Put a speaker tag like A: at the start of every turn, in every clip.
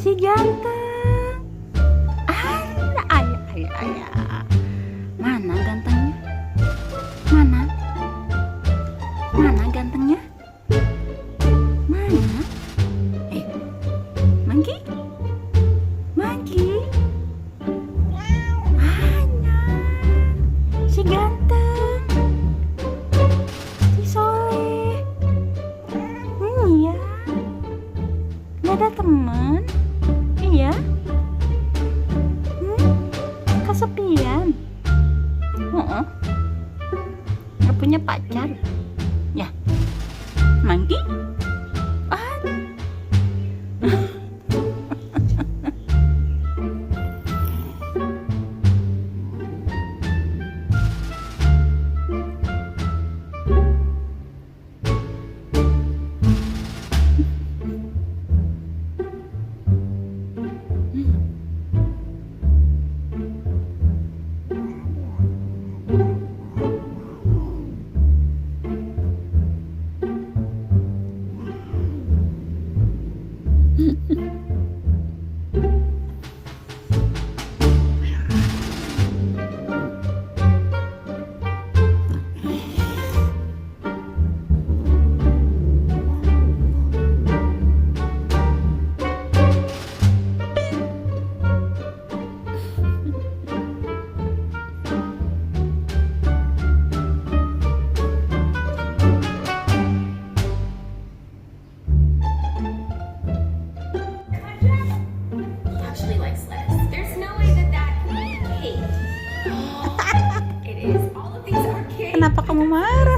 A: Si ganteng. Ayah. Mana gantengnya? Mana? Mana gantengnya? Mana? Mangki? Si ganteng, si soleh. Iya, gak ada teman. Iya, kesepian. Gak punya pacar. Ya, Mangki? Kenapa kamu marah?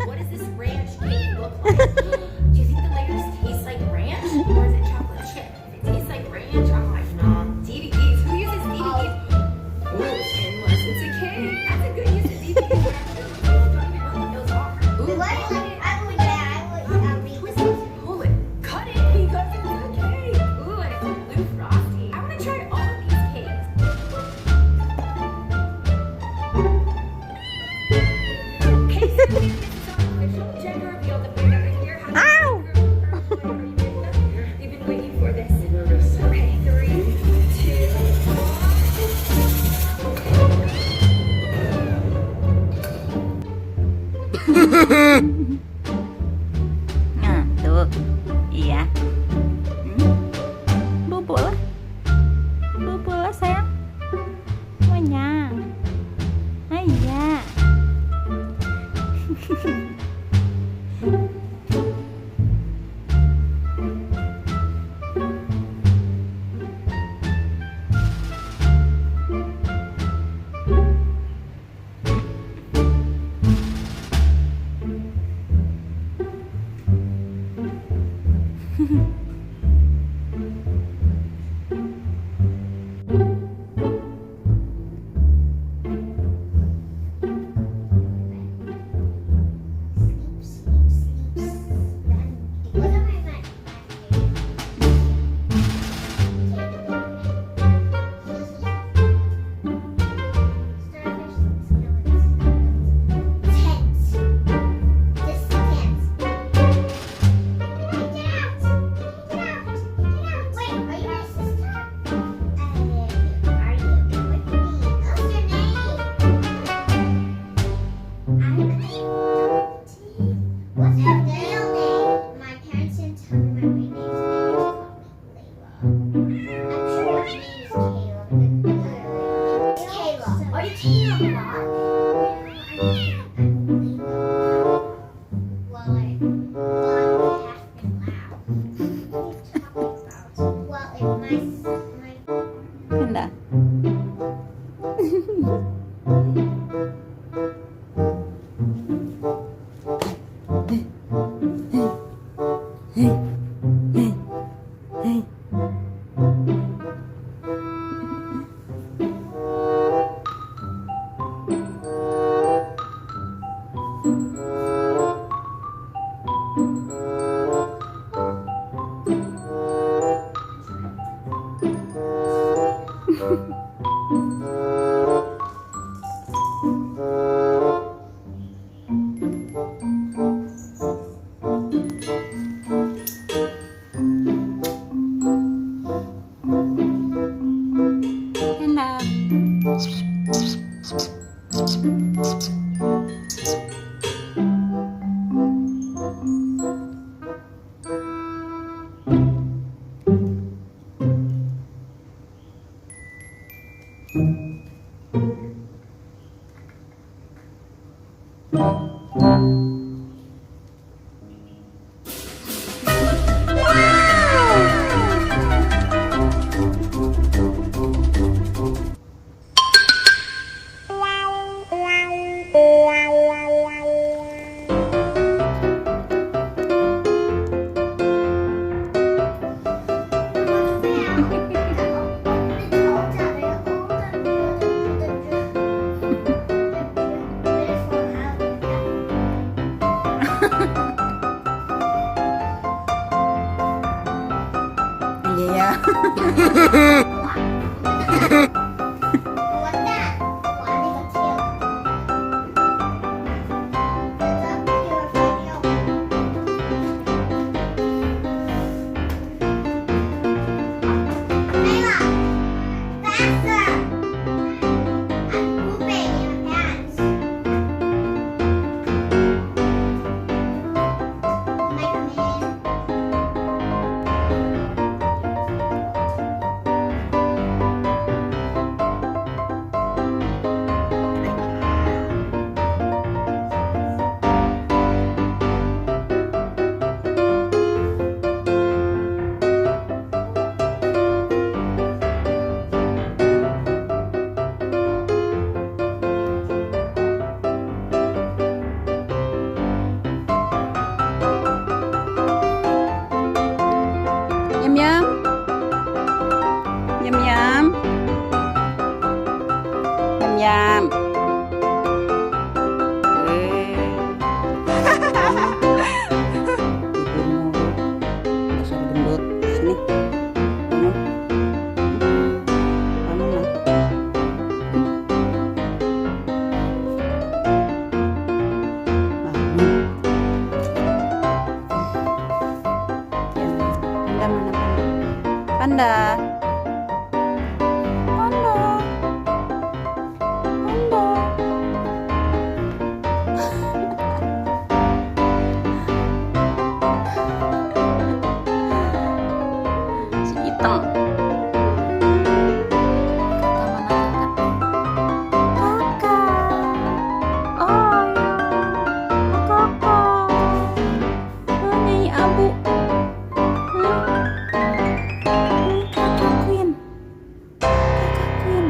B: What does this ranch cake look like? Do you think the layers taste like ranch, or is it chocolate chip? If it tastes like ranch, I'm like, nah. DVDs. Who uses DVDs? Ooh, unless it's a cake. That's a good use of DVDs. Those are. Ooh, twist it, pull it, cut it because it's a cake. Ooh, and it's a blue frosty. I want to try all of these cakes. You've been waiting for this. Okay, 3, 2, 1.
A: Ngantuk. Iya. Bubul lah sayang. Monyang. Iya. Ganda. Iya.
C: Buat that. Warnanya kecil. Tapi warnanya Layla, faster! I'm pooping in my pants. Can I come in?
A: Yum yum. Yum yum. Yum yum. Dasar gendut. Sini. Bangun. Bangun lah. Bangun. Panda mana panda? Panda. Panda. Si Iteng. Kakak mana kakak? Kakak. Oh ya. Kakak. Nyanyi abu. Kakak Queen. Kakak Queen.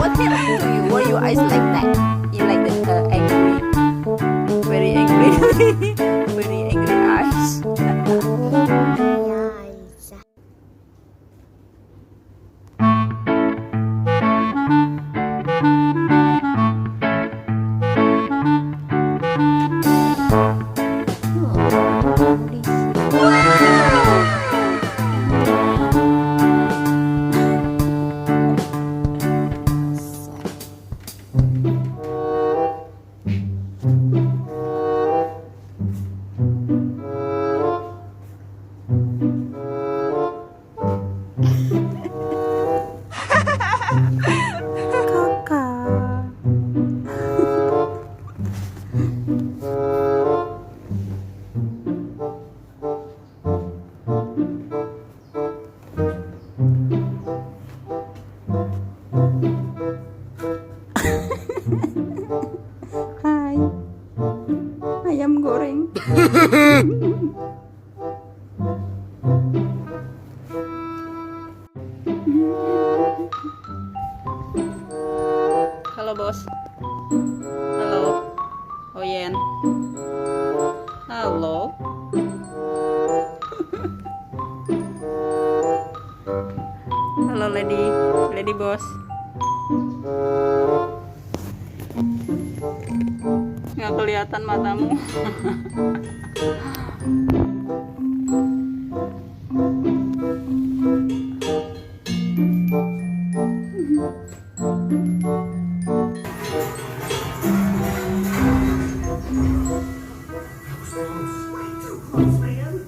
A: What happened to you? Were your eyes like that? You like the angry? ayam goreng. Halo bos. Halo. Oyen. Halo. Halo lady. Lady bos. Nggak kelihatan matamu.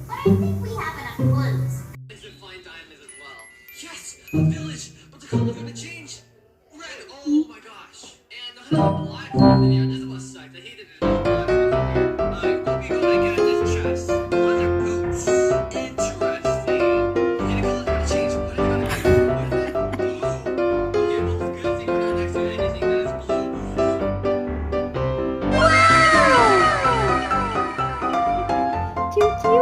C: But I think we have enough clues.
D: And find diamonds as well. Yes, a village, but the color's gonna change. Red, oh my gosh. And the black one, yeah, this was sucked. I hated it. Alright, what we gonna get this chest? Leather boots. Interesting. Okay, the color's gonna change. What are they gonna get? What is that? Blue. Okay, well, it's a good thing we're not next to anything that is blue.
A: Ciu ciu.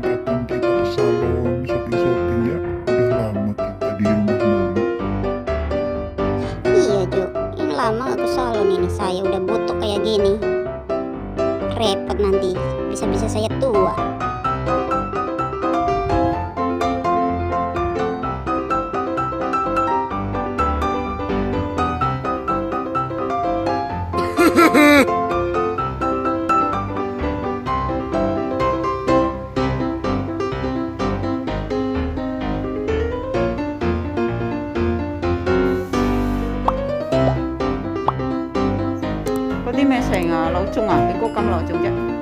E: Kapan kita ke salon shopping-shopping ya? Udah lama kita di rumah mulu.
F: Iya Jo, ini lama gak ke salon ini. Saya udah botok kayak gini. Repot nanti, bisa-bisa saya tua.
A: Có啲咩成啊？老鐘啊，你估咁老鐘啫？